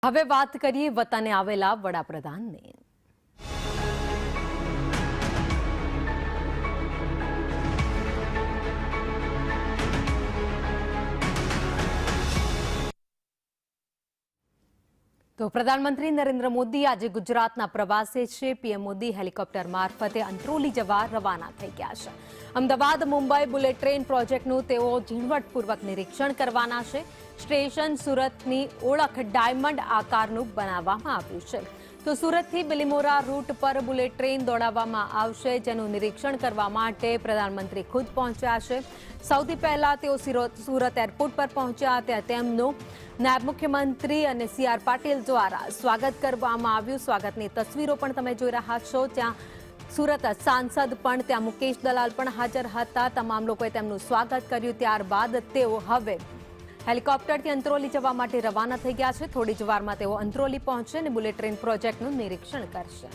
હવે વાત કરીએ વતને આવેલા વડાપ્રધાનની। તો પ્રધાનમંત્રી નરેન્દ્ર મોદી આજે ગુજરાતના પ્રવાસે છે। પીએમ મોદી હેલિકોપ્ટર મારફતે અંત્રોલી જવા રવાના થઈ ગયા છે। અમદાવાદ મુંબઈ બુલેટ ટ્રેન પ્રોજેક્ટનું તેઓ ઝીણવટપૂર્વક નિરીક્ષણ કરવાના છે। સ્ટેશન સુરતની ઓળખ ડાયમંડ આકારનું બનાવવામાં આવ્યું છે। તો સુરતથી બિલીમોરા રૂટ પર બુલેટ ટ્રેન દોડાવવામાં આવશે, જેનું નિરીક્ષણ કરવા માટે પ્રધાનમંત્રી ખુદ પહોંચ્યા છે। સૌથી પહેલા તેઓ સુરત એરપોર્ટ પર પહોંચ્યા, ત્યાં તેમનું નાયબ મુખ્યમંત્રી અને સીઆર પાટીલ દ્વારા સ્વાગત કરવામાં આવ્યું। સ્વાગતની તસવીરો પણ તમે જોઈ રહ્યા છો। ત્યાં સુરત સાંસદ પણ, ત્યાં મુકેશ દલાલ પણ હાજર હતા। તમામ લોકોએ તેમનું સ્વાગત કર્યું। ત્યારબાદ તેઓ હવે હેલિકોપ્ટરથી અંત્રોલી જવા માટે રવાના થઈ ગયા છે। થોડી જ વારમાં તેઓ અંત્રોલી પહોંચશે અને બુલેટ ટ્રેન પ્રોજેક્ટનું નિરીક્ષણ કરશે।